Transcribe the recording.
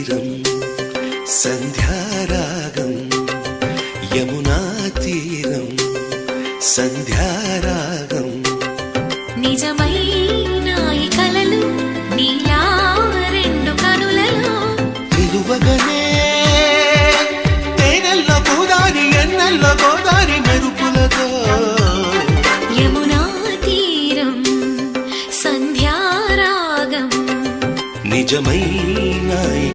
తీరం సంధ్యారాగం యమునా తీరం సంధ్యారాగం నిజమైన ఈ కలలు నీలా రెండు కనులలో నిలువగనే తేనెల్లో గోదారి ఎన్నెల్లో గోదారి మెరుపులతో యమునా తీరం సంధ్యారాగం నిజమైన